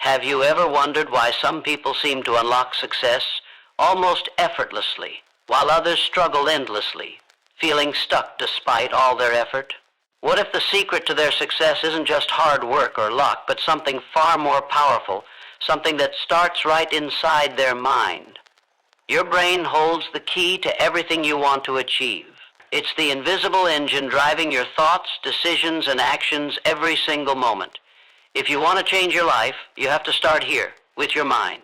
Have you ever wondered why some people seem to unlock success almost effortlessly, while others struggle endlessly, feeling stuck despite all their effort? What if the secret to their success isn't just hard work or luck, but something far more powerful, something that starts right inside their mind? Your brain holds the key to everything you want to achieve. It's the invisible engine driving your thoughts, decisions, and actions every single moment. If you want to change your life, you have to start here, with your mind.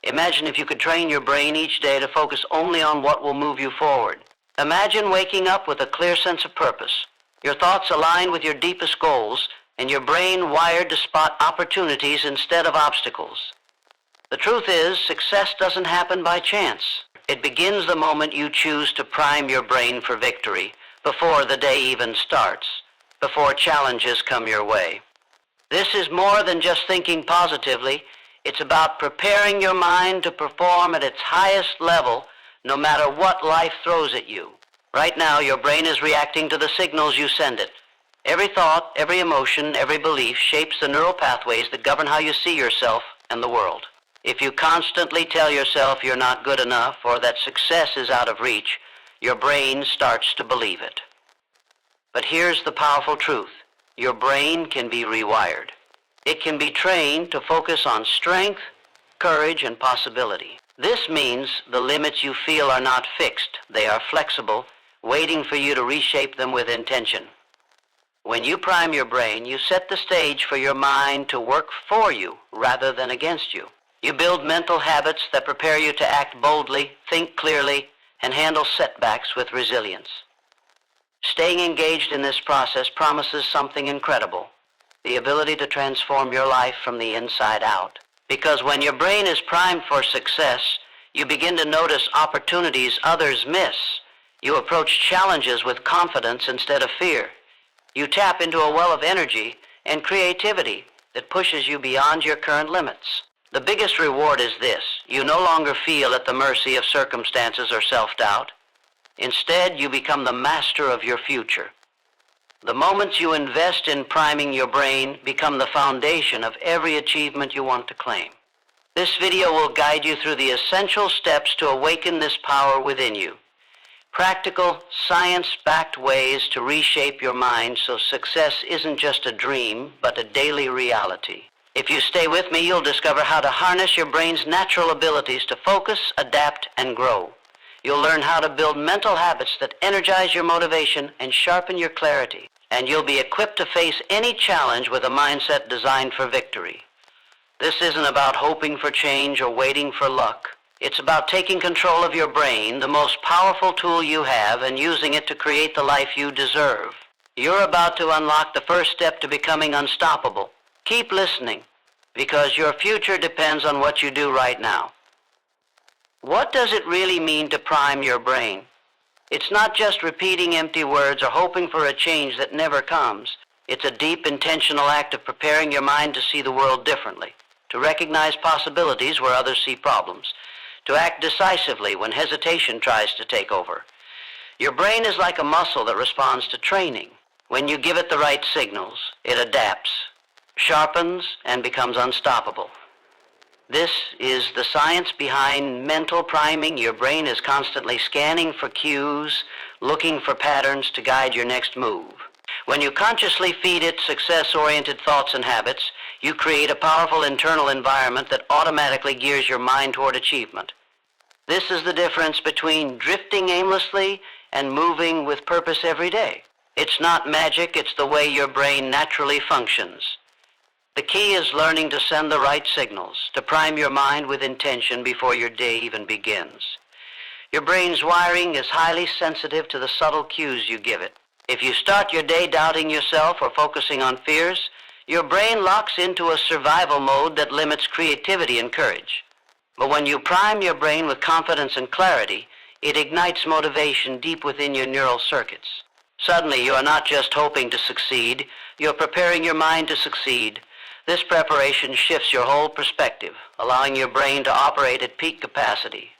Imagine if you could train your brain each day to focus only on what will move you forward. Imagine waking up with a clear sense of purpose, your thoughts aligned with your deepest goals, and your brain wired to spot opportunities instead of obstacles. The truth is, success doesn't happen by chance. It begins the moment you choose to prime your brain for victory, before the day even starts, before challenges come your way. This is more than just thinking positively. It's about preparing your mind to perform at its highest level, no matter what life throws at you. Right now, your brain is reacting to the signals you send it. Every thought, every emotion, every belief shapes the neural pathways that govern how you see yourself and the world. If you constantly tell yourself you're not good enough or that success is out of reach, your brain starts to believe it. But here's the powerful truth. Your brain can be rewired. It can be trained to focus on strength, courage, and possibility. This means the limits you feel are not fixed. They are flexible, waiting for you to reshape them with intention. When you prime your brain, you set the stage for your mind to work for you rather than against you. You build mental habits that prepare you to act boldly, think clearly, and handle setbacks with resilience. Staying engaged in this process promises something incredible, the ability to transform your life from the inside out. Because when your brain is primed for success, you begin to notice opportunities others miss. You approach challenges with confidence instead of fear. You tap into a well of energy and creativity that pushes you beyond your current limits. The biggest reward is this: you no longer feel at the mercy of circumstances or self-doubt. Instead, you become the master of your future. The moments you invest in priming your brain become the foundation of every achievement you want to claim. This video will guide you through the essential steps to awaken this power within you. Practical, science-backed ways to reshape your mind so success isn't just a dream, but a daily reality. If you stay with me, you'll discover how to harness your brain's natural abilities to focus, adapt, and grow. You'll learn how to build mental habits that energize your motivation and sharpen your clarity. And you'll be equipped to face any challenge with a mindset designed for victory. This isn't about hoping for change or waiting for luck. It's about taking control of your brain, the most powerful tool you have, and using it to create the life you deserve. You're about to unlock the first step to becoming unstoppable. Keep listening, because your future depends on what you do right now. What does it really mean to prime your brain? It's not just repeating empty words or hoping for a change that never comes. It's a deep, intentional act of preparing your mind to see the world differently, to recognize possibilities where others see problems, to act decisively when hesitation tries to take over. Your brain is like a muscle that responds to training. When you give it the right signals, it adapts, sharpens, and becomes unstoppable. This is the science behind mental priming. Your brain is constantly scanning for cues, looking for patterns to guide your next move. When you consciously feed it success-oriented thoughts and habits, you create a powerful internal environment that automatically gears your mind toward achievement. This is the difference between drifting aimlessly and moving with purpose every day. It's not magic, it's the way your brain naturally functions. The key is learning to send the right signals, to prime your mind with intention before your day even begins. Your brain's wiring is highly sensitive to the subtle cues you give it. If you start your day doubting yourself or focusing on fears, your brain locks into a survival mode that limits creativity and courage. But when you prime your brain with confidence and clarity, it ignites motivation deep within your neural circuits. Suddenly, you are not just hoping to succeed, you're preparing your mind to succeed. This preparation shifts your whole perspective, allowing your brain to operate at peak capacity.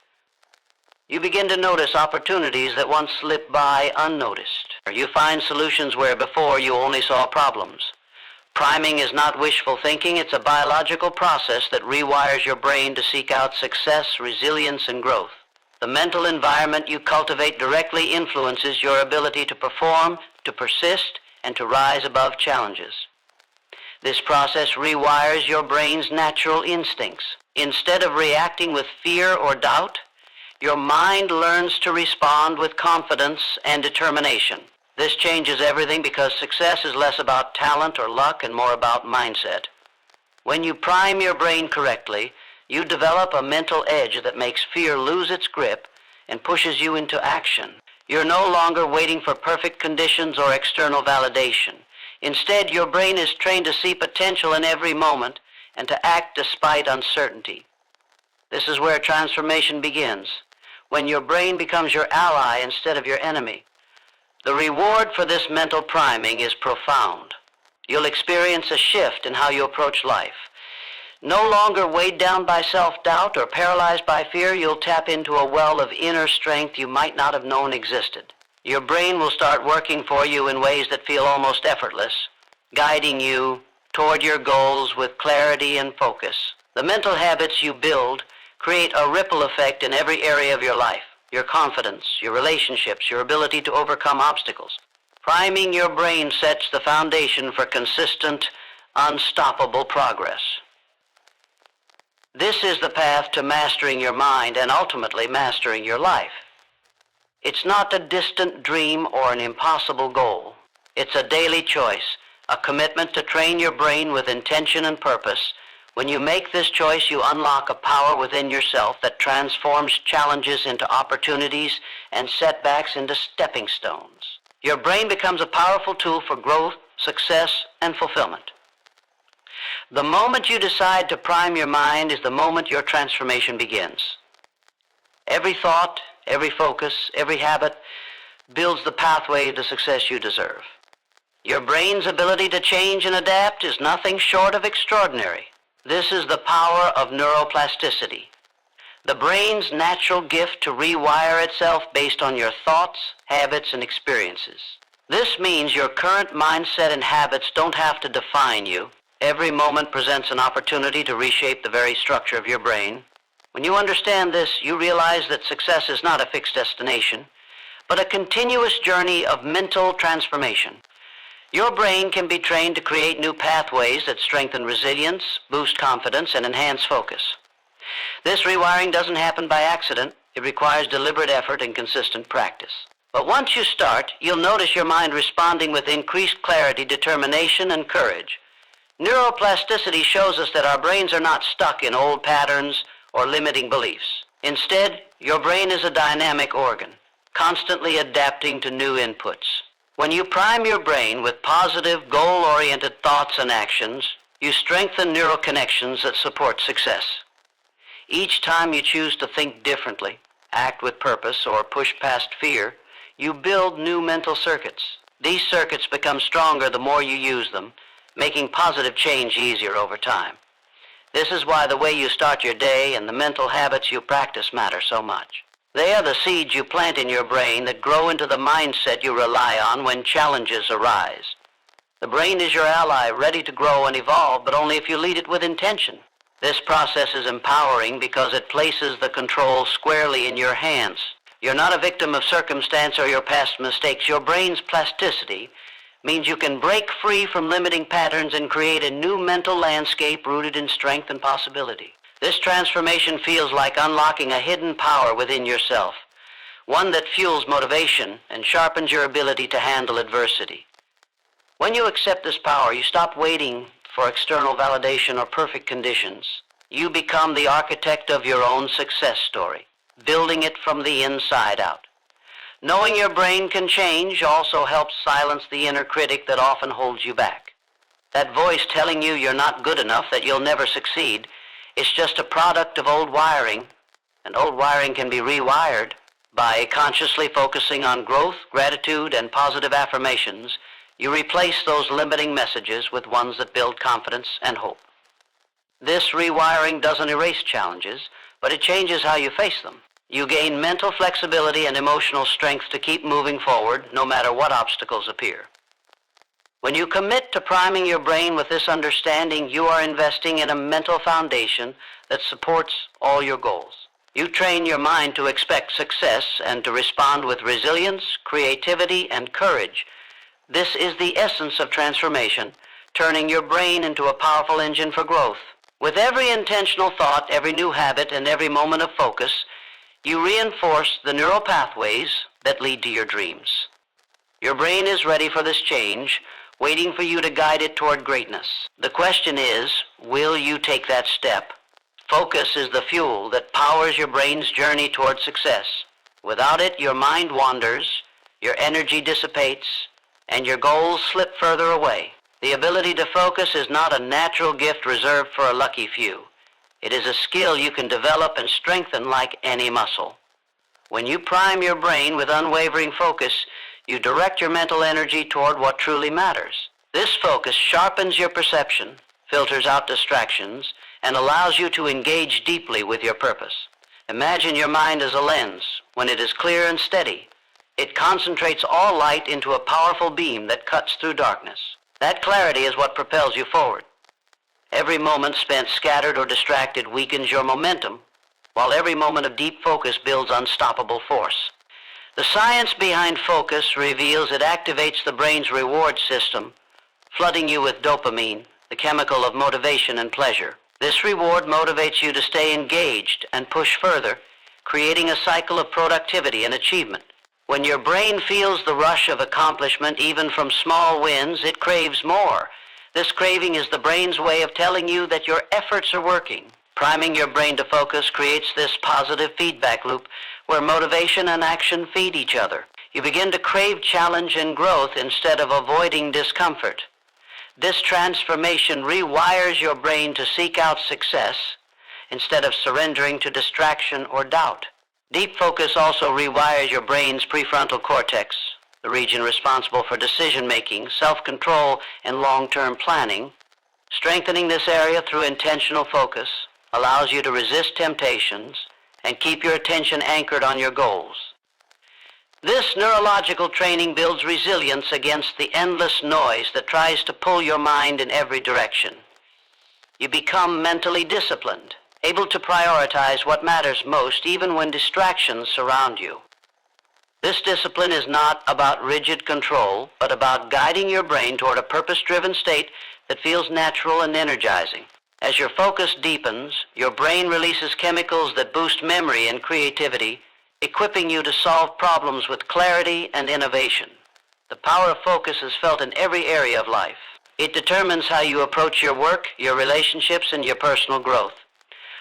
You begin to notice opportunities that once slipped by unnoticed. You find solutions where before you only saw problems. Priming is not wishful thinking, it's a biological process that rewires your brain to seek out success, resilience, and growth. The mental environment you cultivate directly influences your ability to perform, to persist, and to rise above challenges. This process rewires your brain's natural instincts. Instead of reacting with fear or doubt, your mind learns to respond with confidence and determination. This changes everything because success is less about talent or luck and more about mindset. When you prime your brain correctly, you develop a mental edge that makes fear lose its grip and pushes you into action. You're no longer waiting for perfect conditions or external validation. Instead, your brain is trained to see potential in every moment and to act despite uncertainty. This is where transformation begins, when your brain becomes your ally instead of your enemy. The reward for this mental priming is profound. You'll experience a shift in how you approach life. No longer weighed down by self-doubt or paralyzed by fear, you'll tap into a well of inner strength you might not have known existed. Your brain will start working for you in ways that feel almost effortless, guiding you toward your goals with clarity and focus. The mental habits you build create a ripple effect in every area of your life. Your confidence, your relationships, your ability to overcome obstacles. Priming your brain sets the foundation for consistent, unstoppable progress. This is the path to mastering your mind and ultimately mastering your life. It's not a distant dream or an impossible goal. It's a daily choice, a commitment to train your brain with intention and purpose. When you make this choice, you unlock a power within yourself that transforms challenges into opportunities and setbacks into stepping stones. Your brain becomes a powerful tool for growth, success, and fulfillment. The moment you decide to prime your mind is the moment your transformation begins. Every thought, every focus, every habit builds the pathway to success you deserve. Your brain's ability to change and adapt is nothing short of extraordinary. This is the power of neuroplasticity, the brain's natural gift to rewire itself based on your thoughts, habits, and experiences. This means your current mindset and habits don't have to define you. Every moment presents an opportunity to reshape the very structure of your brain. When you understand this, you realize that success is not a fixed destination, but a continuous journey of mental transformation. Your brain can be trained to create new pathways that strengthen resilience, boost confidence, and enhance focus. This rewiring doesn't happen by accident. It requires deliberate effort and consistent practice. But once you start, you'll notice your mind responding with increased clarity, determination, and courage. Neuroplasticity shows us that our brains are not stuck in old patterns or limiting beliefs. Instead, your brain is a dynamic organ, constantly adapting to new inputs. When you prime your brain with positive, goal-oriented thoughts and actions, you strengthen neural connections that support success. Each time you choose to think differently, act with purpose, or push past fear, you build new mental circuits. These circuits become stronger the more you use them, making positive change easier over time. This is why the way you start your day and the mental habits you practice matter so much. They are the seeds you plant in your brain that grow into the mindset you rely on when challenges arise. The brain is your ally, ready to grow and evolve, but only if you lead it with intention. This process is empowering because it places the control squarely in your hands. You're not a victim of circumstance or your past mistakes. Your brain's plasticity means you can break free from limiting patterns and create a new mental landscape rooted in strength and possibility. This transformation feels like unlocking a hidden power within yourself, one that fuels motivation and sharpens your ability to handle adversity. When you accept this power, you stop waiting for external validation or perfect conditions. You become the architect of your own success story, building it from the inside out. Knowing your brain can change also helps silence the inner critic that often holds you back. That voice telling you you're not good enough, that you'll never succeed, it's just a product of old wiring, and old wiring can be rewired. By consciously focusing on growth, gratitude, and positive affirmations, you replace those limiting messages with ones that build confidence and hope. This rewiring doesn't erase challenges, but it changes how you face them. You gain mental flexibility and emotional strength to keep moving forward no matter what obstacles appear. When you commit to priming your brain with this understanding, you are investing in a mental foundation that supports all your goals. You train your mind to expect success and to respond with resilience, creativity, and courage. This is the essence of transformation, turning your brain into a powerful engine for growth. With every intentional thought, every new habit, and every moment of focus, you reinforce the neural pathways that lead to your dreams. Your brain is ready for this change, waiting for you to guide it toward greatness. The question is, will you take that step? Focus is the fuel that powers your brain's journey toward success. Without it, your mind wanders, your energy dissipates, and your goals slip further away. The ability to focus is not a natural gift reserved for a lucky few. It is a skill you can develop and strengthen like any muscle. When you prime your brain with unwavering focus, you direct your mental energy toward what truly matters. This focus sharpens your perception, filters out distractions, and allows you to engage deeply with your purpose. Imagine your mind as a lens. When it is clear and steady, it concentrates all light into a powerful beam that cuts through darkness. That clarity is what propels you forward. Every moment spent scattered or distracted weakens your momentum, while every moment of deep focus builds unstoppable force. The science behind focus reveals it activates the brain's reward system, flooding you with dopamine, the chemical of motivation and pleasure. This reward motivates you to stay engaged and push further, creating a cycle of productivity and achievement. When your brain feels the rush of accomplishment, even from small wins, it craves more. This craving is the brain's way of telling you that your efforts are working. Priming your brain to focus creates this positive feedback loop where motivation and action feed each other. You begin to crave challenge and growth instead of avoiding discomfort. This transformation rewires your brain to seek out success instead of surrendering to distraction or doubt. Deep focus also rewires your brain's prefrontal cortex, the region responsible for decision-making, self-control, and long-term planning. Strengthening this area through intentional focus allows you to resist temptations and keep your attention anchored on your goals. This neurological training builds resilience against the endless noise that tries to pull your mind in every direction. You become mentally disciplined, able to prioritize what matters most even when distractions surround you. This discipline is not about rigid control, but about guiding your brain toward a purpose-driven state that feels natural and energizing. As your focus deepens, your brain releases chemicals that boost memory and creativity, equipping you to solve problems with clarity and innovation. The power of focus is felt in every area of life. It determines how you approach your work, your relationships, and your personal growth.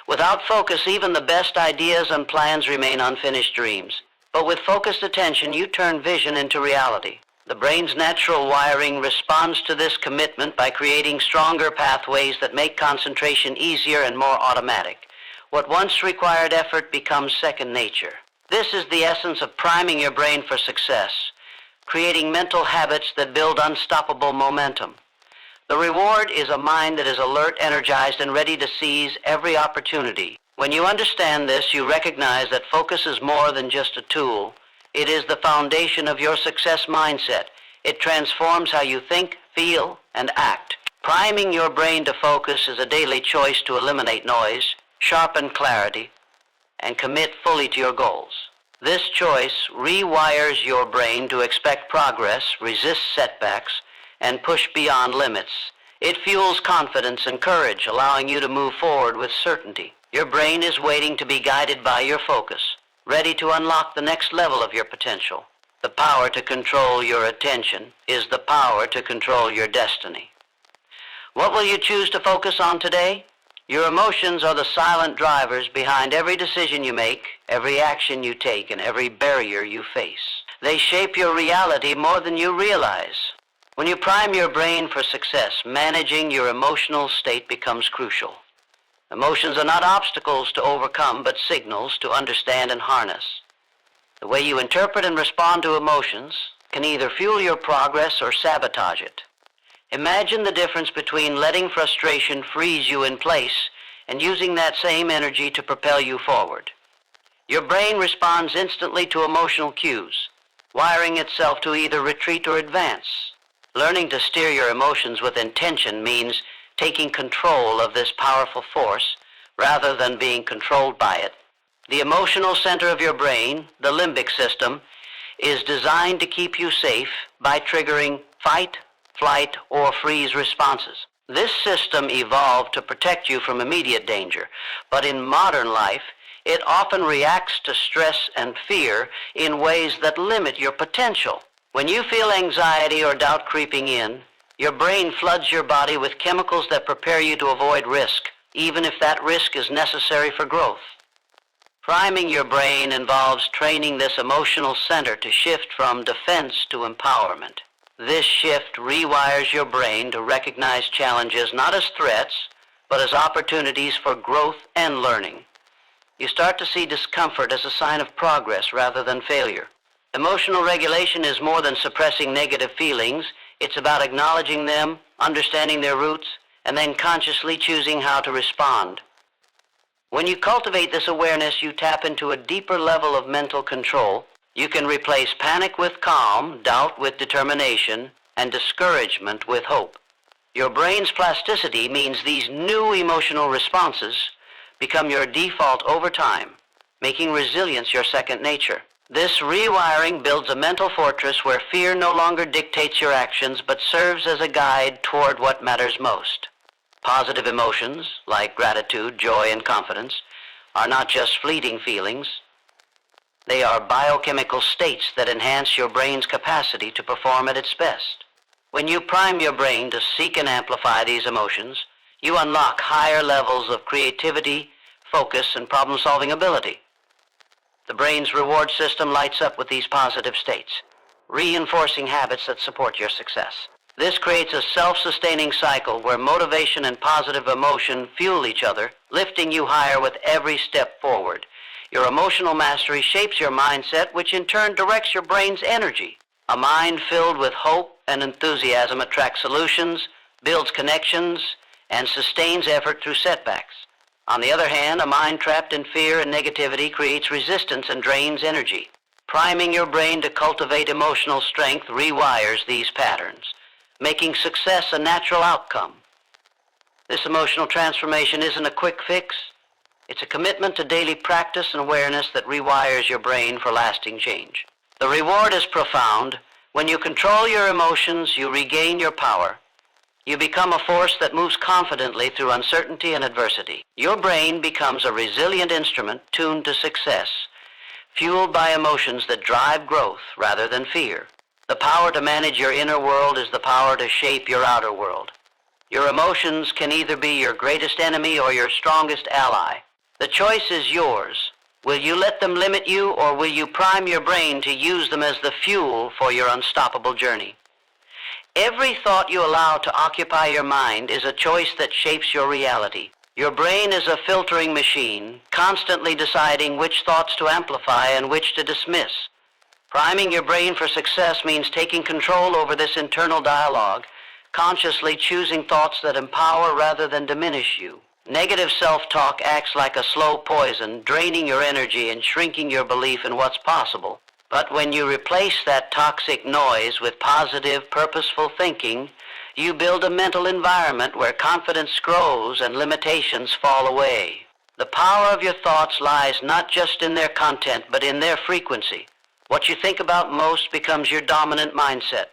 Without focus, even the best ideas and plans remain unfinished dreams. But with focused attention, you turn vision into reality. The brain's natural wiring responds to this commitment by creating stronger pathways that make concentration easier and more automatic. What once required effort becomes second nature. This is the essence of priming your brain for success, creating mental habits that build unstoppable momentum. The reward is a mind that is alert, energized, and ready to seize every opportunity. When you understand this, you recognize that focus is more than just a tool. It is the foundation of your success mindset. It transforms how you think, feel, and act. Priming your brain to focus is a daily choice to eliminate noise, sharpen clarity, and commit fully to your goals. This choice rewires your brain to expect progress, resist setbacks, and push beyond limits. It fuels confidence and courage, allowing you to move forward with certainty. Your brain is waiting to be guided by your focus, ready to unlock the next level of your potential. The power to control your attention is the power to control your destiny. What will you choose to focus on today? Your emotions are the silent drivers behind every decision you make, every action you take, and every barrier you face. They shape your reality more than you realize. When you prime your brain for success, managing your emotional state becomes crucial. Emotions are not obstacles to overcome, but signals to understand and harness. The way you interpret and respond to emotions can either fuel your progress or sabotage it. Imagine the difference between letting frustration freeze you in place and using that same energy to propel you forward. Your brain responds instantly to emotional cues, wiring itself to either retreat or advance. Learning to steer your emotions with intention means taking control of this powerful force rather than being controlled by it. The emotional center of your brain, the limbic system, is designed to keep you safe by triggering fight, flight, or freeze responses. This system evolved to protect you from immediate danger, but in modern life, it often reacts to stress and fear in ways that limit your potential. When you feel anxiety or doubt creeping in, your brain floods your body with chemicals that prepare you to avoid risk, even if that risk is necessary for growth. Priming your brain involves training this emotional center to shift from defense to empowerment. This shift rewires your brain to recognize challenges not as threats, but as opportunities for growth and learning. You start to see discomfort as a sign of progress rather than failure. Emotional regulation is more than suppressing negative feelings. It's about acknowledging them, understanding their roots, and then consciously choosing how to respond. When you cultivate this awareness, you tap into a deeper level of mental control. You can replace panic with calm, doubt with determination, and discouragement with hope. Your brain's plasticity means these new emotional responses become your default over time, making resilience your second nature. This rewiring builds a mental fortress where fear no longer dictates your actions but serves as a guide toward what matters most. Positive emotions, like gratitude, joy, and confidence, are not just fleeting feelings. They are biochemical states that enhance your brain's capacity to perform at its best. When you prime your brain to seek and amplify these emotions, you unlock higher levels of creativity, focus, and problem-solving ability. The brain's reward system lights up with these positive states, reinforcing habits that support your success. This creates a self-sustaining cycle where motivation and positive emotion fuel each other, lifting you higher with every step forward. Your emotional mastery shapes your mindset, which in turn directs your brain's energy. A mind filled with hope and enthusiasm attracts solutions, builds connections, and sustains effort through setbacks. On the other hand, a mind trapped in fear and negativity creates resistance and drains energy. Priming your brain to cultivate emotional strength rewires these patterns, making success a natural outcome. This emotional transformation isn't a quick fix. It's a commitment to daily practice and awareness that rewires your brain for lasting change. The reward is profound. When you control your emotions, you regain your power. You become a force that moves confidently through uncertainty and adversity. Your brain becomes a resilient instrument tuned to success, fueled by emotions that drive growth rather than fear. The power to manage your inner world is the power to shape your outer world. Your emotions can either be your greatest enemy or your strongest ally. The choice is yours. Will you let them limit you, or will you prime your brain to use them as the fuel for your unstoppable journey? Every thought you allow to occupy your mind is a choice that shapes your reality. Your brain is a filtering machine, constantly deciding which thoughts to amplify and which to dismiss. Priming your brain for success means taking control over this internal dialogue, consciously choosing thoughts that empower rather than diminish you. Negative self-talk acts like a slow poison, draining your energy and shrinking your belief in what's possible. But when you replace that toxic noise with positive, purposeful thinking, you build a mental environment where confidence grows and limitations fall away. The power of your thoughts lies not just in their content, but in their frequency. What you think about most becomes your dominant mindset.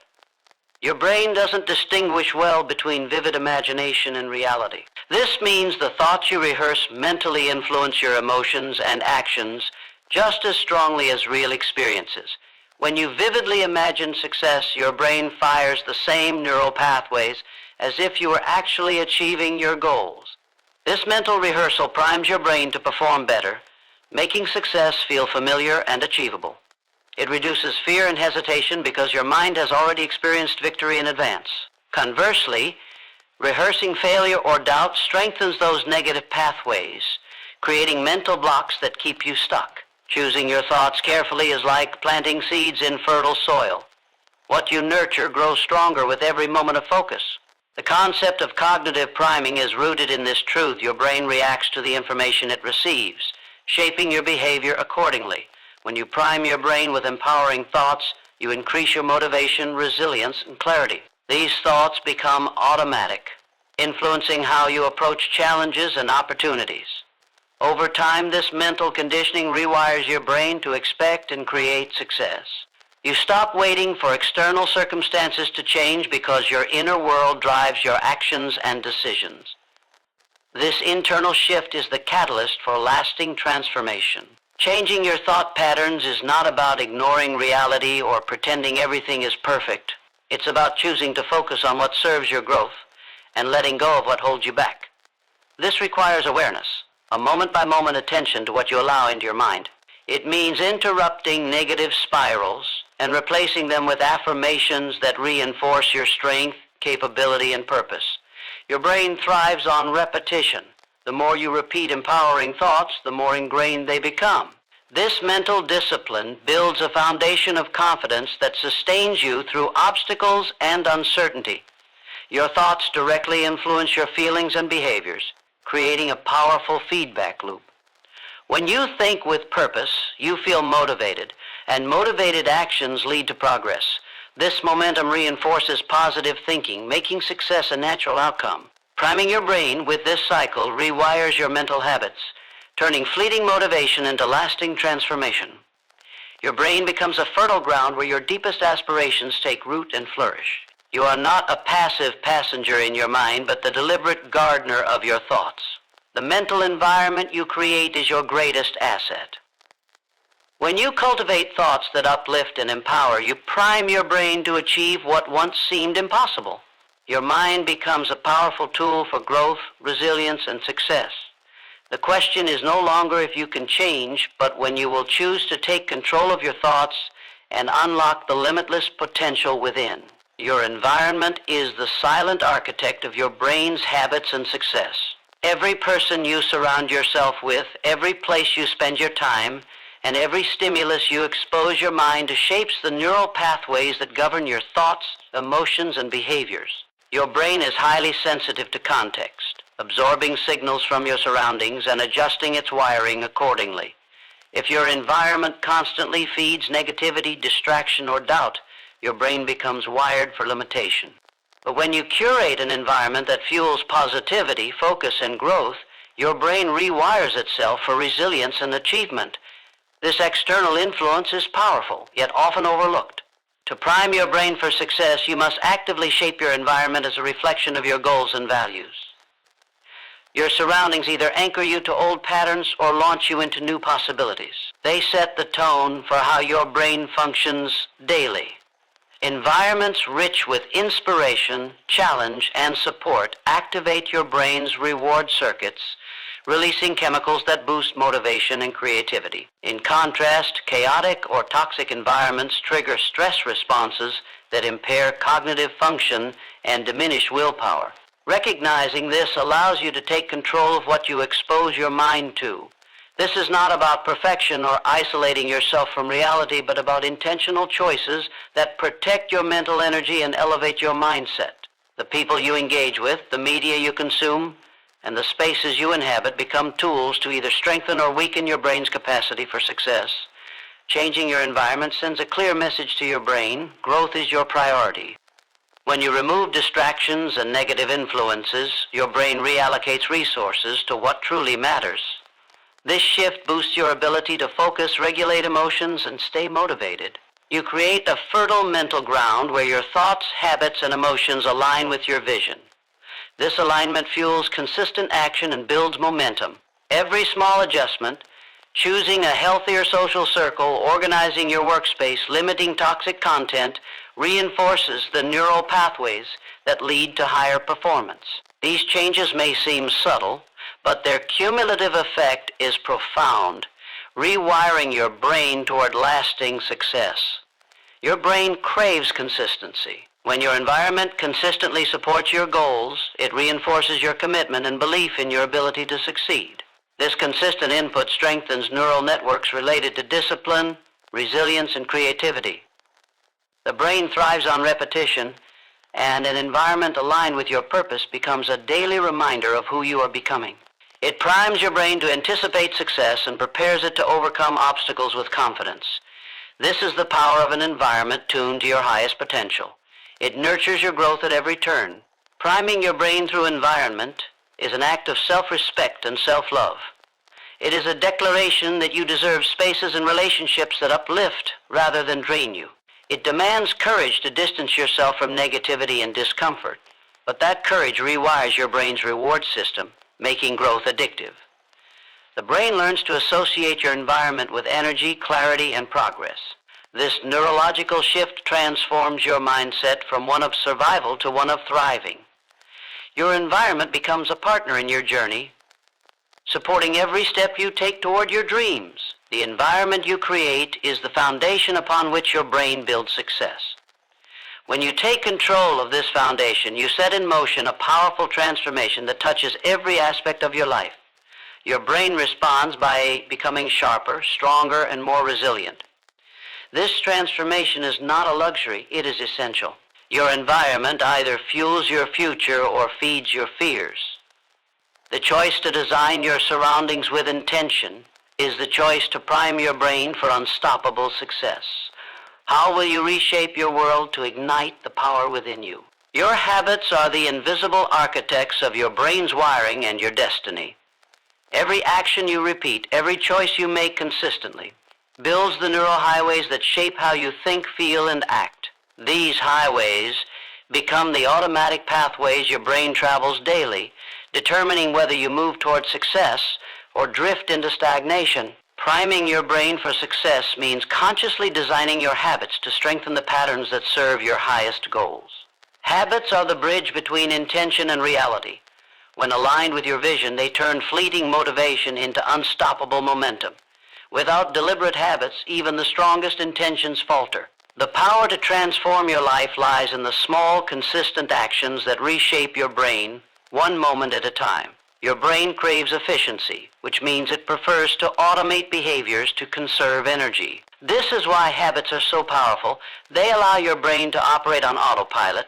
Your brain doesn't distinguish well between vivid imagination and reality. This means the thoughts you rehearse mentally influence your emotions and actions just as strongly as real experiences. When you vividly imagine success, your brain fires the same neural pathways as if you were actually achieving your goals. This mental rehearsal primes your brain to perform better, making success feel familiar and achievable. It reduces fear and hesitation because your mind has already experienced victory in advance. Conversely, rehearsing failure or doubt strengthens those negative pathways, creating mental blocks that keep you stuck. Choosing your thoughts carefully is like planting seeds in fertile soil. What you nurture grows stronger with every moment of focus. The concept of cognitive priming is rooted in this truth. Your brain reacts to the information it receives, shaping your behavior accordingly. When you prime your brain with empowering thoughts, you increase your motivation, resilience, and clarity. These thoughts become automatic, influencing how you approach challenges and opportunities. Over time, this mental conditioning rewires your brain to expect and create success. You stop waiting for external circumstances to change because your inner world drives your actions and decisions. This internal shift is the catalyst for lasting transformation. Changing your thought patterns is not about ignoring reality or pretending everything is perfect. It's about choosing to focus on what serves your growth and letting go of what holds you back. This requires awareness, a moment-by-moment attention to what you allow into your mind. It means interrupting negative spirals and replacing them with affirmations that reinforce your strength, capability, and purpose. Your brain thrives on repetition. The more you repeat empowering thoughts, the more ingrained they become. This mental discipline builds a foundation of confidence that sustains you through obstacles and uncertainty. Your thoughts directly influence your feelings and behaviors, creating a powerful feedback loop. When you think with purpose, you feel motivated, and motivated actions lead to progress. This momentum reinforces positive thinking, making success a natural outcome. Priming your brain with this cycle rewires your mental habits, turning fleeting motivation into lasting transformation. Your brain becomes a fertile ground where your deepest aspirations take root and flourish. You are not a passive passenger in your mind, but the deliberate gardener of your thoughts. The mental environment you create is your greatest asset. When you cultivate thoughts that uplift and empower, you prime your brain to achieve what once seemed impossible. Your mind becomes a powerful tool for growth, resilience, and success. The question is no longer if you can change, but when you will choose to take control of your thoughts and unlock the limitless potential within. Your environment is the silent architect of your brain's habits and success. Every person you surround yourself with, every place you spend your time, and every stimulus you expose your mind to shapes the neural pathways that govern your thoughts, emotions, and behaviors. Your brain is highly sensitive to context, absorbing signals from your surroundings and adjusting its wiring accordingly. If your environment constantly feeds negativity, distraction, or doubt, your brain becomes wired for limitation. But when you curate an environment that fuels positivity, focus, and growth, your brain rewires itself for resilience and achievement. This external influence is powerful, yet often overlooked. To prime your brain for success, you must actively shape your environment as a reflection of your goals and values. Your surroundings either anchor you to old patterns or launch you into new possibilities. They set the tone for how your brain functions daily. Environments rich with inspiration, challenge, and support activate your brain's reward circuits, releasing chemicals that boost motivation and creativity. In contrast, chaotic or toxic environments trigger stress responses that impair cognitive function and diminish willpower. Recognizing this allows you to take control of what you expose your mind to. This is not about perfection or isolating yourself from reality, but about intentional choices that protect your mental energy and elevate your mindset. The people you engage with, the media you consume, and the spaces you inhabit become tools to either strengthen or weaken your brain's capacity for success. Changing your environment sends a clear message to your brain: growth is your priority. When you remove distractions and negative influences, your brain reallocates resources to what truly matters. This shift boosts your ability to focus, regulate emotions, and stay motivated. You create a fertile mental ground where your thoughts, habits, and emotions align with your vision. This alignment fuels consistent action and builds momentum. Every small adjustment, choosing a healthier social circle, organizing your workspace, limiting toxic content, reinforces the neural pathways that lead to higher performance. These changes may seem subtle, but their cumulative effect is profound, rewiring your brain toward lasting success. Your brain craves consistency. When your environment consistently supports your goals, it reinforces your commitment and belief in your ability to succeed. This consistent input strengthens neural networks related to discipline, resilience, and creativity. The brain thrives on repetition, and an environment aligned with your purpose becomes a daily reminder of who you are becoming. It primes your brain to anticipate success and prepares it to overcome obstacles with confidence. This is the power of an environment tuned to your highest potential. It nurtures your growth at every turn. Priming your brain through environment is an act of self-respect and self-love. It is a declaration that you deserve spaces and relationships that uplift rather than drain you. It demands courage to distance yourself from negativity and discomfort, but that courage rewires your brain's reward system, making growth addictive. The brain learns to associate your environment with energy, clarity, and progress. This neurological shift transforms your mindset from one of survival to one of thriving. Your environment becomes a partner in your journey, supporting every step you take toward your dreams. The environment you create is the foundation upon which your brain builds success. When you take control of this foundation, you set in motion a powerful transformation that touches every aspect of your life. Your brain responds by becoming sharper, stronger, and more resilient. This transformation is not a luxury, it is essential. Your environment either fuels your future or feeds your fears. The choice to design your surroundings with intention is the choice to prime your brain for unstoppable success. How will you reshape your world to ignite the power within you? Your habits are the invisible architects of your brain's wiring and your destiny. Every action you repeat, every choice you make consistently, builds the neural highways that shape how you think, feel, and act. These highways become the automatic pathways your brain travels daily, determining whether you move toward success or drift into stagnation. Priming your brain for success means consciously designing your habits to strengthen the patterns that serve your highest goals. Habits are the bridge between intention and reality. When aligned with your vision, they turn fleeting motivation into unstoppable momentum. Without deliberate habits, even the strongest intentions falter. The power to transform your life lies in the small, consistent actions that reshape your brain, one moment at a time. Your brain craves efficiency, which means it prefers to automate behaviors to conserve energy. This is why habits are so powerful. They allow your brain to operate on autopilot,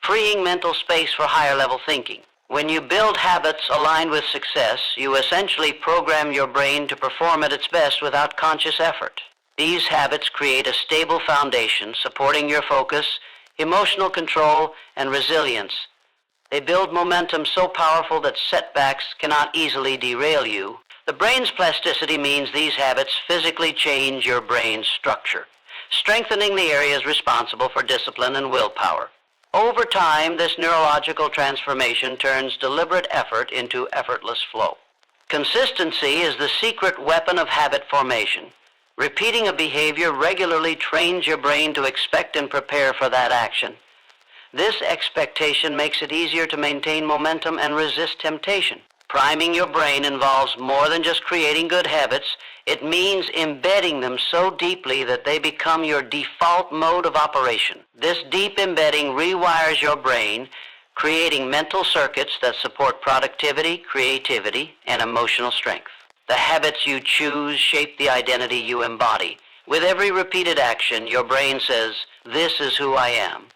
freeing mental space for higher-level thinking. When you build habits aligned with success, you essentially program your brain to perform at its best without conscious effort. These habits create a stable foundation supporting your focus, emotional control, and resilience. They build momentum so powerful that setbacks cannot easily derail you. The brain's plasticity means these habits physically change your brain's structure, strengthening the areas responsible for discipline and willpower. Over time, this neurological transformation turns deliberate effort into effortless flow. Consistency is the secret weapon of habit formation. Repeating a behavior regularly trains your brain to expect and prepare for that action. This expectation makes it easier to maintain momentum and resist temptation. Priming your brain involves more than just creating good habits. It means embedding them so deeply that they become your default mode of operation. This deep embedding rewires your brain, creating mental circuits that support productivity, creativity, and emotional strength. The habits you choose shape the identity you embody. With every repeated action, your brain says, "This is who I am."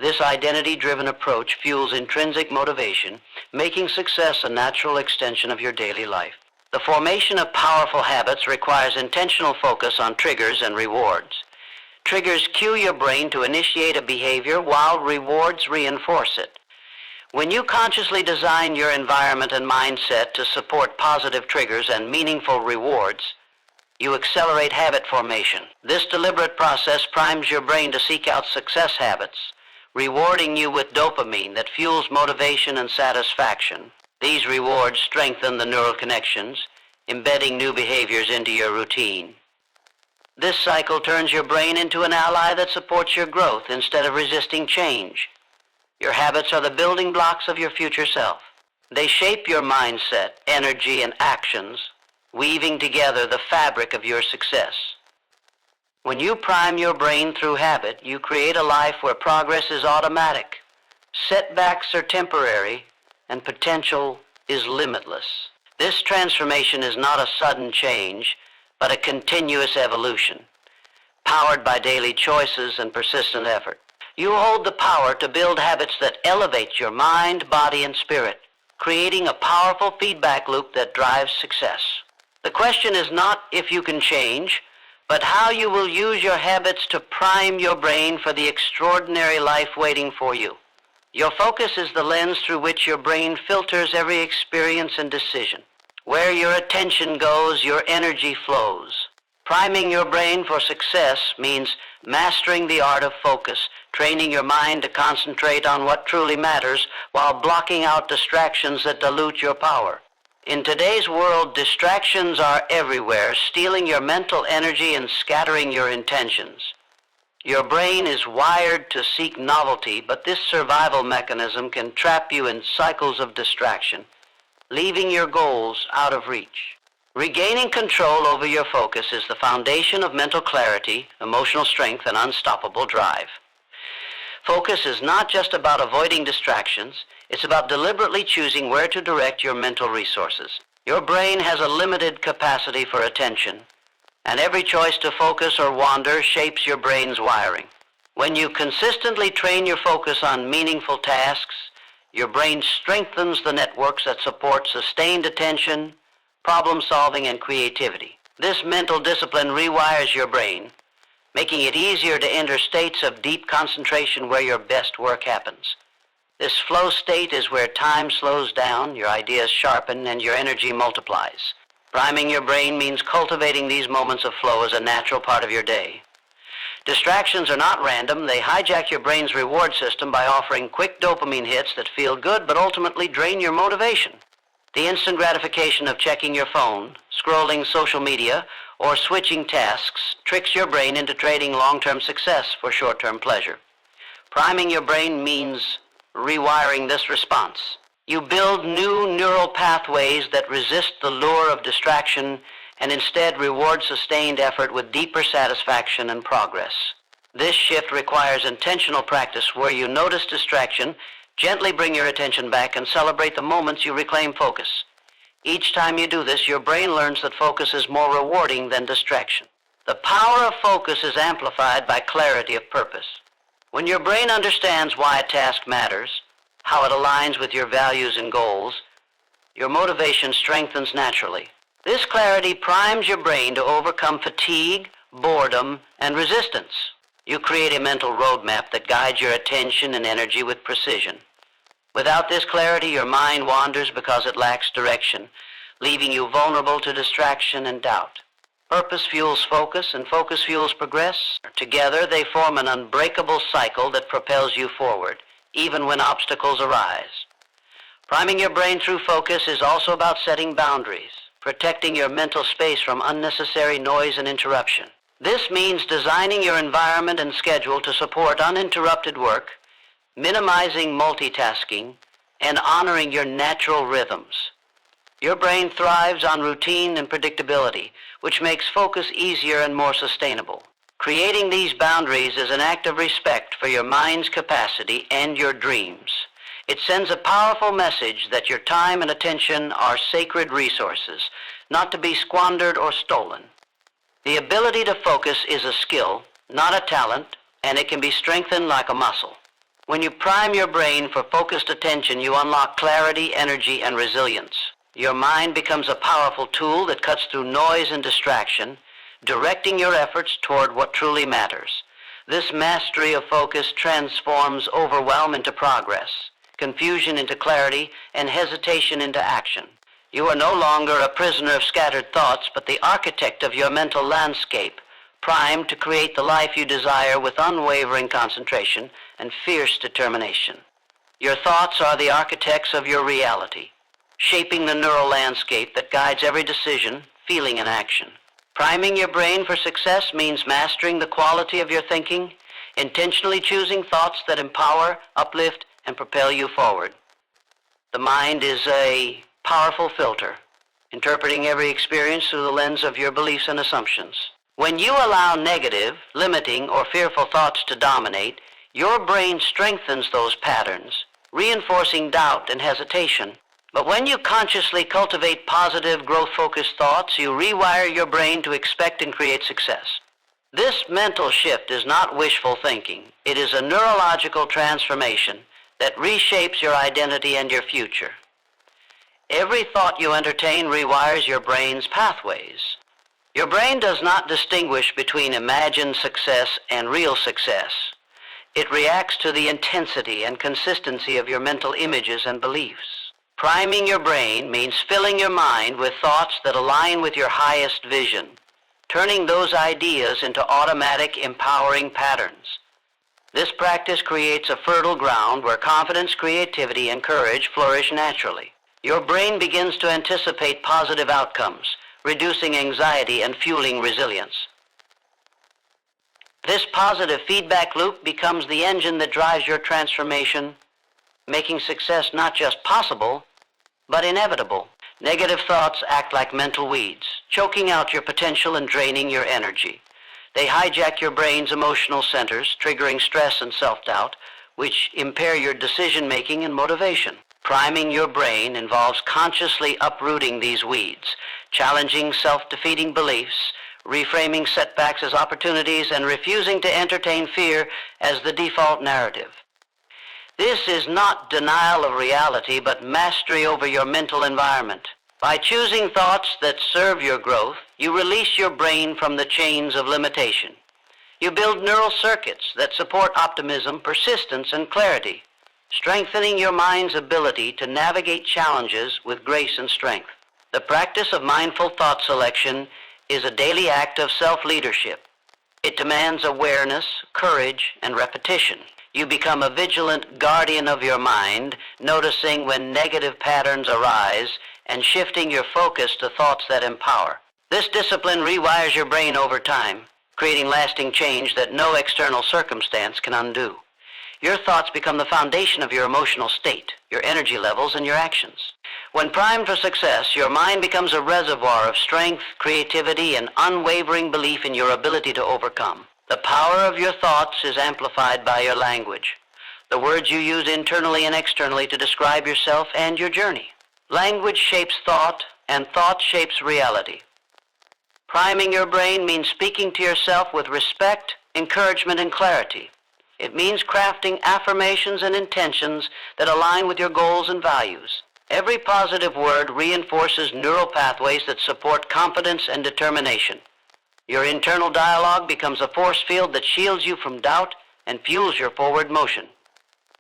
This identity-driven approach fuels intrinsic motivation, making success a natural extension of your daily life. The formation of powerful habits requires intentional focus on triggers and rewards. Triggers cue your brain to initiate a behavior while rewards reinforce it. When you consciously design your environment and mindset to support positive triggers and meaningful rewards, you accelerate habit formation. This deliberate process primes your brain to seek out success habits, rewarding you with dopamine that fuels motivation and satisfaction. These rewards strengthen the neural connections, embedding new behaviors into your routine. This cycle turns your brain into an ally that supports your growth instead of resisting change. Your habits are the building blocks of your future self. They shape your mindset, energy, and actions, weaving together the fabric of your success. When you prime your brain through habit, you create a life where progress is automatic, setbacks are temporary, and potential is limitless. This transformation is not a sudden change, but a continuous evolution, powered by daily choices and persistent effort. You hold the power to build habits that elevate your mind, body, and spirit, creating a powerful feedback loop that drives success. The question is not if you can change, but how you will use your habits to prime your brain for the extraordinary life waiting for you. Your focus is the lens through which your brain filters every experience and decision. Where your attention goes, your energy flows. Priming your brain for success means mastering the art of focus, training your mind to concentrate on what truly matters while blocking out distractions that dilute your power. In today's world, distractions are everywhere, stealing your mental energy and scattering your intentions. Your brain is wired to seek novelty, but this survival mechanism can trap you in cycles of distraction, leaving your goals out of reach. Regaining control over your focus is the foundation of mental clarity, emotional strength, and unstoppable drive. Focus is not just about avoiding distractions, it's about deliberately choosing where to direct your mental resources. Your brain has a limited capacity for attention, and every choice to focus or wander shapes your brain's wiring. When you consistently train your focus on meaningful tasks, your brain strengthens the networks that support sustained attention, problem solving, and creativity. This mental discipline rewires your brain, making it easier to enter states of deep concentration where your best work happens. This flow state is where time slows down, your ideas sharpen, and your energy multiplies. Priming your brain means cultivating these moments of flow as a natural part of your day. Distractions are not random. They hijack your brain's reward system by offering quick dopamine hits that feel good but ultimately drain your motivation. The instant gratification of checking your phone, scrolling social media, or switching tasks tricks your brain into trading long-term success for short-term pleasure. Priming your brain means rewiring this response. You build new neural pathways that resist the lure of distraction and instead reward sustained effort with deeper satisfaction and progress. This shift requires intentional practice where you notice distraction, gently bring your attention back, and celebrate the moments you reclaim focus. Each time you do this, your brain learns that focus is more rewarding than distraction. The power of focus is amplified by clarity of purpose. When your brain understands why a task matters, how it aligns with your values and goals, your motivation strengthens naturally. This clarity primes your brain to overcome fatigue, boredom, and resistance. You create a mental roadmap that guides your attention and energy with precision. Without this clarity, your mind wanders because it lacks direction, leaving you vulnerable to distraction and doubt. Purpose fuels focus, and focus fuels progress. Together, they form an unbreakable cycle that propels you forward, even when obstacles arise. Priming your brain through focus is also about setting boundaries, protecting your mental space from unnecessary noise and interruption. This means designing your environment and schedule to support uninterrupted work, minimizing multitasking, and honoring your natural rhythms. Your brain thrives on routine and predictability, which makes focus easier and more sustainable. Creating these boundaries is an act of respect for your mind's capacity and your dreams. It sends a powerful message that your time and attention are sacred resources, not to be squandered or stolen. The ability to focus is a skill, not a talent, and it can be strengthened like a muscle. When you prime your brain for focused attention, you unlock clarity, energy, and resilience. Your mind becomes a powerful tool that cuts through noise and distraction, directing your efforts toward what truly matters. This mastery of focus transforms overwhelm into progress, confusion into clarity, and hesitation into action. You are no longer a prisoner of scattered thoughts, but the architect of your mental landscape, primed to create the life you desire with unwavering concentration and fierce determination. Your thoughts are the architects of your reality, shaping the neural landscape that guides every decision, feeling, and action. Priming your brain for success means mastering the quality of your thinking, intentionally choosing thoughts that empower, uplift, and propel you forward. The mind is a powerful filter, interpreting every experience through the lens of your beliefs and assumptions. When you allow negative, limiting, or fearful thoughts to dominate, your brain strengthens those patterns, reinforcing doubt and hesitation. But when you consciously cultivate positive, growth-focused thoughts, you rewire your brain to expect and create success. This mental shift is not wishful thinking. It is a neurological transformation that reshapes your identity and your future. Every thought you entertain rewires your brain's pathways. Your brain does not distinguish between imagined success and real success. It reacts to the intensity and consistency of your mental images and beliefs. Priming your brain means filling your mind with thoughts that align with your highest vision, turning those ideas into automatic, empowering patterns. This practice creates a fertile ground where confidence, creativity, and courage flourish naturally. Your brain begins to anticipate positive outcomes, reducing anxiety and fueling resilience. This positive feedback loop becomes the engine that drives your transformation, making success not just possible, but inevitable. Negative thoughts act like mental weeds, choking out your potential and draining your energy. They hijack your brain's emotional centers, triggering stress and self-doubt, which impair your decision-making and motivation. Priming your brain involves consciously uprooting these weeds, challenging self-defeating beliefs, reframing setbacks as opportunities, and refusing to entertain fear as the default narrative. This is not denial of reality, but mastery over your mental environment. By choosing thoughts that serve your growth, you release your brain from the chains of limitation. You build neural circuits that support optimism, persistence, and clarity, strengthening your mind's ability to navigate challenges with grace and strength. The practice of mindful thought selection is a daily act of self-leadership. It demands awareness, courage, and repetition. You become a vigilant guardian of your mind, noticing when negative patterns arise and shifting your focus to thoughts that empower. This discipline rewires your brain over time, creating lasting change that no external circumstance can undo. Your thoughts become the foundation of your emotional state, your energy levels, and your actions. When primed for success, your mind becomes a reservoir of strength, creativity, and unwavering belief in your ability to overcome. The power of your thoughts is amplified by your language, the words you use internally and externally to describe yourself and your journey. Language shapes thought, and thought shapes reality. Priming your brain means speaking to yourself with respect, encouragement, and clarity. It means crafting affirmations and intentions that align with your goals and values. Every positive word reinforces neural pathways that support confidence and determination. Your internal dialogue becomes a force field that shields you from doubt and fuels your forward motion.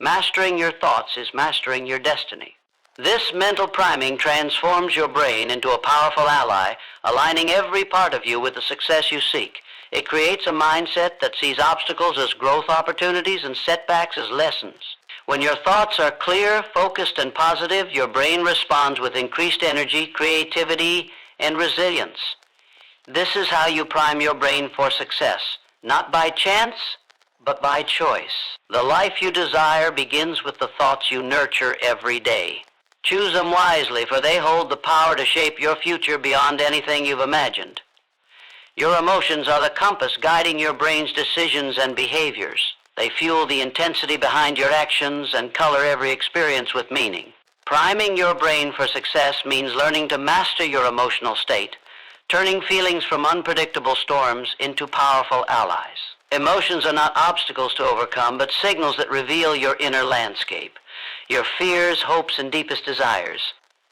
Mastering your thoughts is mastering your destiny. This mental priming transforms your brain into a powerful ally, aligning every part of you with the success you seek. It creates a mindset that sees obstacles as growth opportunities and setbacks as lessons. When your thoughts are clear, focused, and positive, your brain responds with increased energy, creativity, and resilience. This is how you prime your brain for success, not by chance, but by choice. The life you desire begins with the thoughts you nurture every day. Choose them wisely, for they hold the power to shape your future beyond anything you've imagined. Your emotions are the compass guiding your brain's decisions and behaviors. They fuel the intensity behind your actions and color every experience with meaning. Priming your brain for success means learning to master your emotional state, turning feelings from unpredictable storms into powerful allies. Emotions are not obstacles to overcome, but signals that reveal your inner landscape, your fears, hopes, and deepest desires.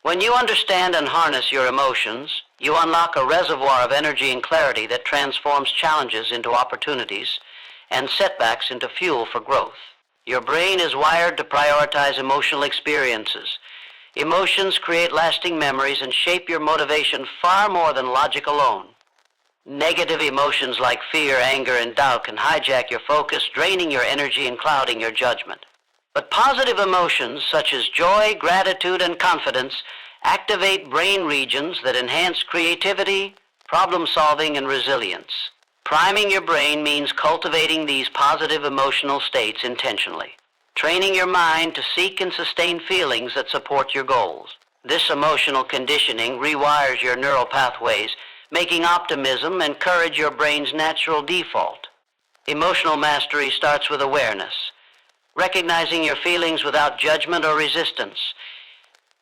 When you understand and harness your emotions, you unlock a reservoir of energy and clarity that transforms challenges into opportunities and setbacks into fuel for growth. Your brain is wired to prioritize emotional experiences. Emotions create lasting memories and shape your motivation far more than logic alone. Negative emotions like fear, anger, and doubt can hijack your focus, draining your energy and clouding your judgment. But positive emotions such as joy, gratitude, and confidence activate brain regions that enhance creativity, problem-solving, and resilience. Priming your brain means cultivating these positive emotional states intentionally, training your mind to seek and sustain feelings that support your goals. This emotional conditioning rewires your neural pathways, making optimism and courage your brain's natural default. Emotional mastery starts with awareness, recognizing your feelings without judgment or resistance.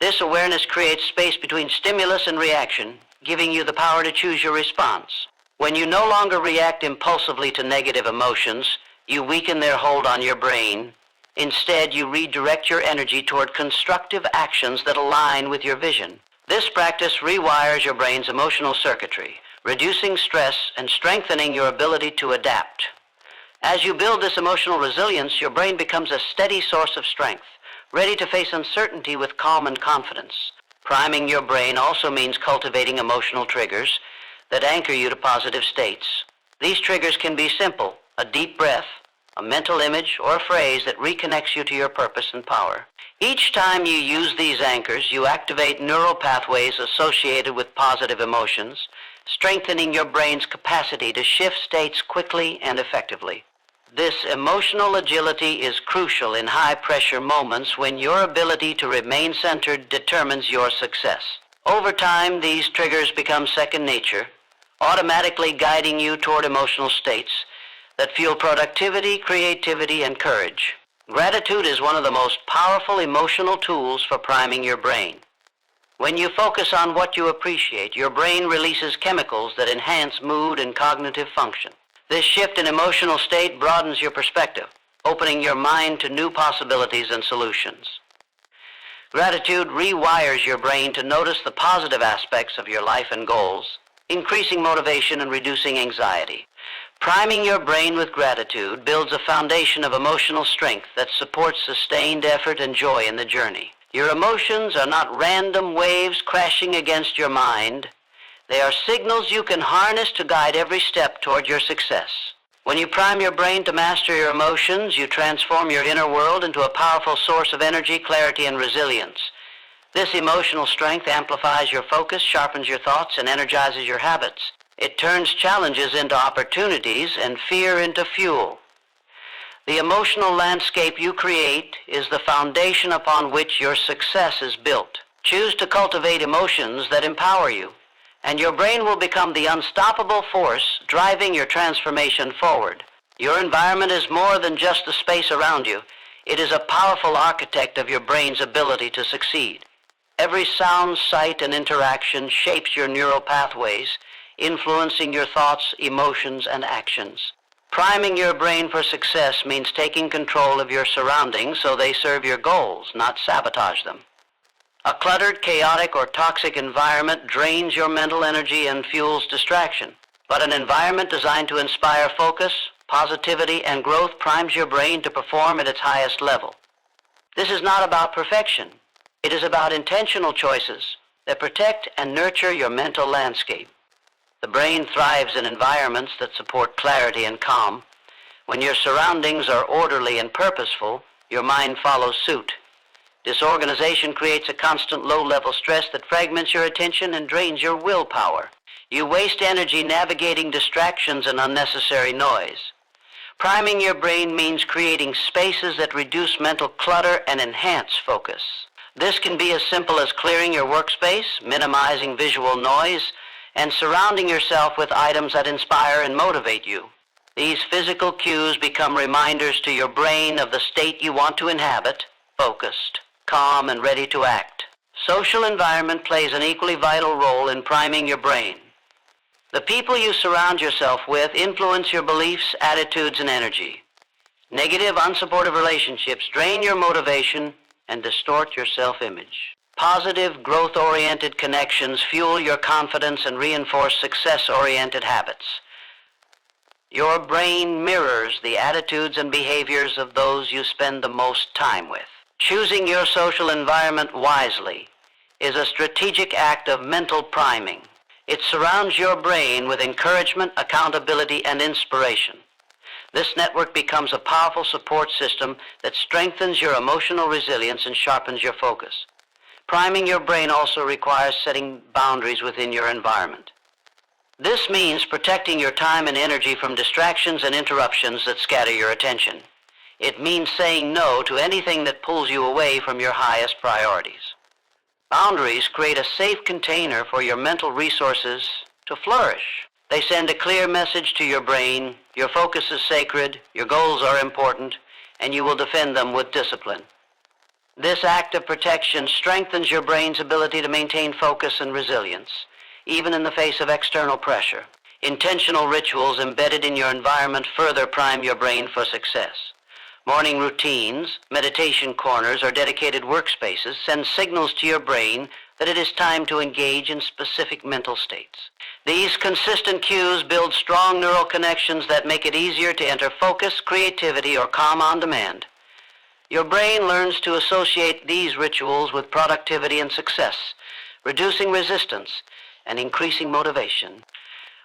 This awareness creates space between stimulus and reaction, giving you the power to choose your response. When you no longer react impulsively to negative emotions, you weaken their hold on your brain. Instead, you redirect your energy toward constructive actions that align with your vision. This practice rewires your brain's emotional circuitry, reducing stress and strengthening your ability to adapt. As you build this emotional resilience, your brain becomes a steady source of strength, ready to face uncertainty with calm and confidence. Priming your brain also means cultivating emotional triggers that anchor you to positive states. These triggers can be simple: a deep breath, a mental image, or a phrase that reconnects you to your purpose and power. Each time you use these anchors, you activate neural pathways associated with positive emotions, strengthening your brain's capacity to shift states quickly and effectively. This emotional agility is crucial in high-pressure moments when your ability to remain centered determines your success. Over time, these triggers become second nature, automatically guiding you toward emotional states that fuel productivity, creativity, and courage. Gratitude is one of the most powerful emotional tools for priming your brain. When you focus on what you appreciate, your brain releases chemicals that enhance mood and cognitive function. This shift in emotional state broadens your perspective, opening your mind to new possibilities and solutions. Gratitude rewires your brain to notice the positive aspects of your life and goals, increasing motivation and reducing anxiety. Priming your brain with gratitude builds a foundation of emotional strength that supports sustained effort and joy in the journey. Your emotions are not random waves crashing against your mind. They are signals you can harness to guide every step toward your success. When you prime your brain to master your emotions, you transform your inner world into a powerful source of energy, clarity, and resilience. This emotional strength amplifies your focus, sharpens your thoughts, and energizes your habits. It turns challenges into opportunities and fear into fuel. The emotional landscape you create is the foundation upon which your success is built. Choose to cultivate emotions that empower you, and your brain will become the unstoppable force driving your transformation forward. Your environment is more than just the space around you. It is a powerful architect of your brain's ability to succeed. Every sound, sight, and interaction shapes your neural pathways, influencing your thoughts, emotions, and actions. Priming your brain for success means taking control of your surroundings so they serve your goals, not sabotage them. A cluttered, chaotic, or toxic environment drains your mental energy and fuels distraction. But an environment designed to inspire focus, positivity, and growth primes your brain to perform at its highest level. This is not about perfection. It is about intentional choices that protect and nurture your mental landscape. The brain thrives in environments that support clarity and calm. When your surroundings are orderly and purposeful, your mind follows suit. Disorganization creates a constant low-level stress that fragments your attention and drains your willpower. You waste energy navigating distractions and unnecessary noise. Priming your brain means creating spaces that reduce mental clutter and enhance focus. This can be as simple as clearing your workspace, minimizing visual noise, and surrounding yourself with items that inspire and motivate you. These physical cues become reminders to your brain of the state you want to inhabit: focused, calm, and ready to act. Social environment plays an equally vital role in priming your brain. The people you surround yourself with influence your beliefs, attitudes, and energy. Negative, unsupportive relationships drain your motivation and distort your self-image. Positive, growth-oriented connections fuel your confidence and reinforce success-oriented habits. Your brain mirrors the attitudes and behaviors of those you spend the most time with. Choosing your social environment wisely is a strategic act of mental priming. It surrounds your brain with encouragement, accountability, and inspiration. This network becomes a powerful support system that strengthens your emotional resilience and sharpens your focus. Priming your brain also requires setting boundaries within your environment. This means protecting your time and energy from distractions and interruptions that scatter your attention. It means saying no to anything that pulls you away from your highest priorities. Boundaries create a safe container for your mental resources to flourish. They send a clear message to your brain: your focus is sacred, your goals are important, and you will defend them with discipline. This act of protection strengthens your brain's ability to maintain focus and resilience, even in the face of external pressure. Intentional rituals embedded in your environment further prime your brain for success. Morning routines, meditation corners, or dedicated workspaces send signals to your brain that it is time to engage in specific mental states. These consistent cues build strong neural connections that make it easier to enter focus, creativity, or calm on demand. Your brain learns to associate these rituals with productivity and success, reducing resistance and increasing motivation.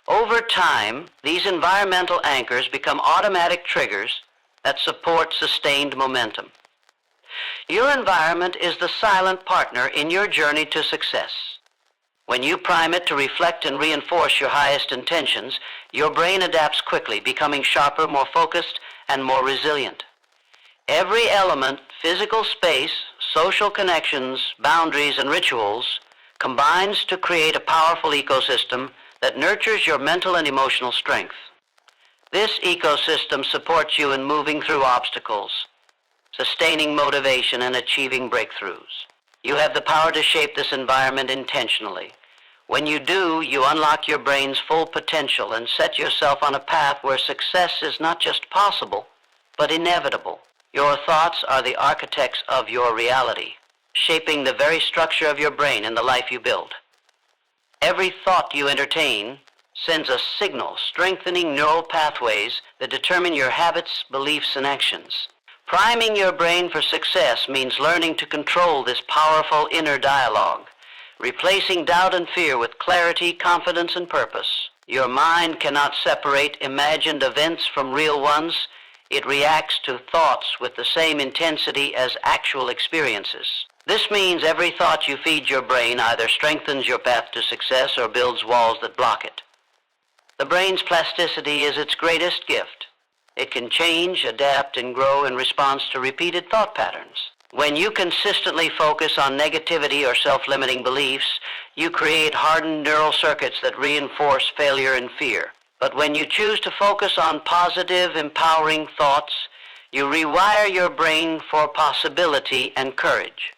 Over time, these environmental anchors become automatic triggers that support sustained momentum. Your environment is the silent partner in your journey to success. When you prime it to reflect and reinforce your highest intentions, your brain adapts quickly, becoming sharper, more focused, and more resilient. Every element, physical space, social connections, boundaries, and rituals, combines to create a powerful ecosystem that nurtures your mental and emotional strength. This ecosystem supports you in moving through obstacles, sustaining motivation, and achieving breakthroughs. You have the power to shape this environment intentionally. When you do, you unlock your brain's full potential and set yourself on a path where success is not just possible, but inevitable. Your thoughts are the architects of your reality, shaping the very structure of your brain and the life you build. Every thought you entertain sends a signal, strengthening neural pathways that determine your habits, beliefs, and actions. Priming your brain for success means learning to control this powerful inner dialogue, replacing doubt and fear with clarity, confidence, and purpose. Your mind cannot separate imagined events from real ones. It reacts to thoughts with the same intensity as actual experiences. This means every thought you feed your brain either strengthens your path to success or builds walls that block it. The brain's plasticity is its greatest gift. It can change, adapt, and grow in response to repeated thought patterns. When you consistently focus on negativity or self-limiting beliefs, you create hardened neural circuits that reinforce failure and fear. But when you choose to focus on positive, empowering thoughts, you rewire your brain for possibility and courage.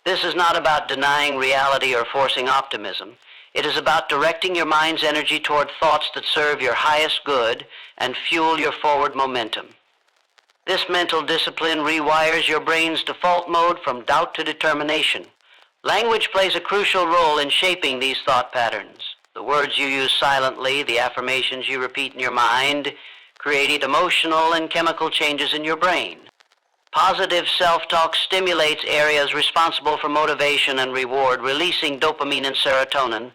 This is not about denying reality or forcing optimism. It is about directing your mind's energy toward thoughts that serve your highest good and fuel your forward momentum. This mental discipline rewires your brain's default mode from doubt to determination. Language plays a crucial role in shaping these thought patterns. The words you use silently, the affirmations you repeat in your mind, create emotional and chemical changes in your brain. Positive self-talk stimulates areas responsible for motivation and reward, releasing dopamine and serotonin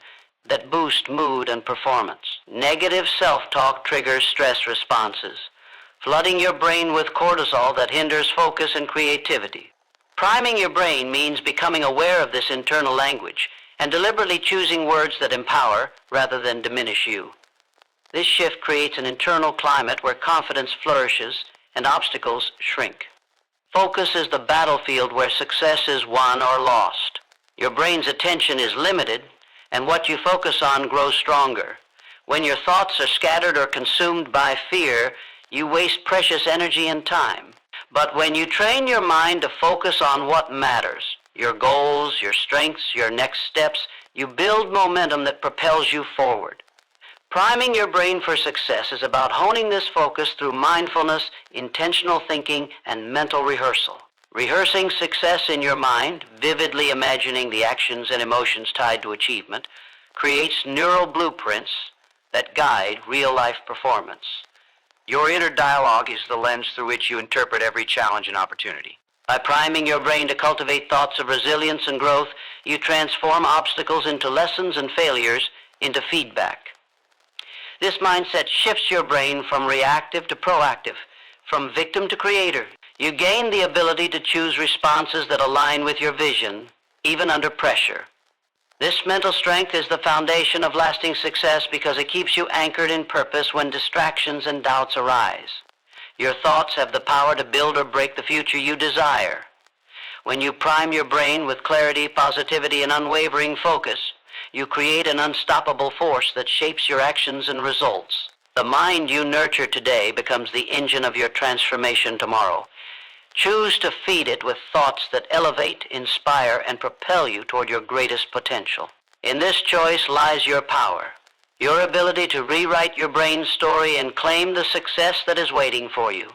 that boost mood and performance. Negative self-talk triggers stress responses, flooding your brain with cortisol that hinders focus and creativity. Priming your brain means becoming aware of this internal language and deliberately choosing words that empower rather than diminish you. This shift creates an internal climate where confidence flourishes and obstacles shrink. Focus is the battlefield where success is won or lost. Your brain's attention is limited, and what you focus on grows stronger. When your thoughts are scattered or consumed by fear, you waste precious energy and time. But when you train your mind to focus on what matters, your goals, your strengths, your next steps, you build momentum that propels you forward. Priming your brain for success is about honing this focus through mindfulness, intentional thinking, and mental rehearsal. Rehearsing success in your mind, vividly imagining the actions and emotions tied to achievement, creates neural blueprints that guide real-life performance. Your inner dialogue is the lens through which you interpret every challenge and opportunity. By priming your brain to cultivate thoughts of resilience and growth, you transform obstacles into lessons and failures into feedback. This mindset shifts your brain from reactive to proactive, from victim to creator. You gain the ability to choose responses that align with your vision, even under pressure. This mental strength is the foundation of lasting success because it keeps you anchored in purpose when distractions and doubts arise. Your thoughts have the power to build or break the future you desire. When you prime your brain with clarity, positivity, and unwavering focus, you create an unstoppable force that shapes your actions and results. The mind you nurture today becomes the engine of your transformation tomorrow. Choose to feed it with thoughts that elevate, inspire, and propel you toward your greatest potential. In this choice lies your power, your ability to rewrite your brain's story and claim the success that is waiting for you.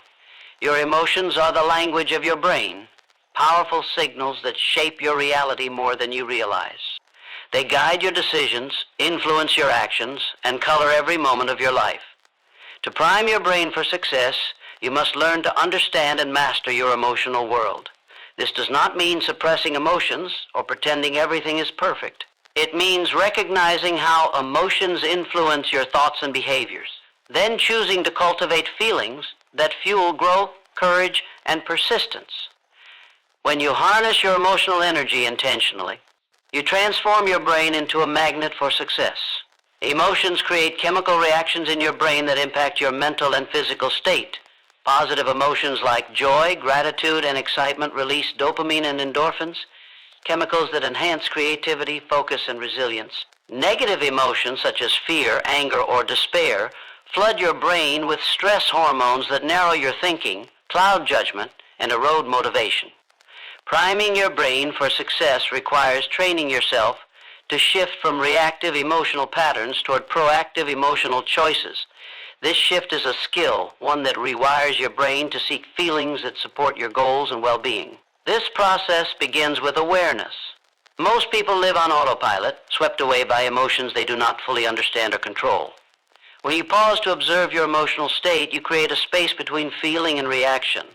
Your emotions are the language of your brain, powerful signals that shape your reality more than you realize. They guide your decisions, influence your actions, and color every moment of your life. To prime your brain for success, you must learn to understand and master your emotional world. This does not mean suppressing emotions or pretending everything is perfect. It means recognizing how emotions influence your thoughts and behaviors, then choosing to cultivate feelings that fuel growth, courage, and persistence. When you harness your emotional energy intentionally, you transform your brain into a magnet for success. Emotions create chemical reactions in your brain that impact your mental and physical state. Positive emotions like joy, gratitude, and excitement release dopamine and endorphins, chemicals that enhance creativity, focus, and resilience. Negative emotions such as fear, anger, or despair flood your brain with stress hormones that narrow your thinking, cloud judgment, and erode motivation. Priming your brain for success requires training yourself to shift from reactive emotional patterns toward proactive emotional choices. This shift is a skill, one that rewires your brain to seek feelings that support your goals and well-being. This process begins with awareness. Most people live on autopilot, swept away by emotions they do not fully understand or control. When you pause to observe your emotional state, you create a space between feeling and reaction.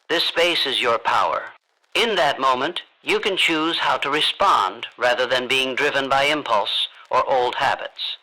This space is your power. In that moment, you can choose how to respond rather than being driven by impulse or old habits.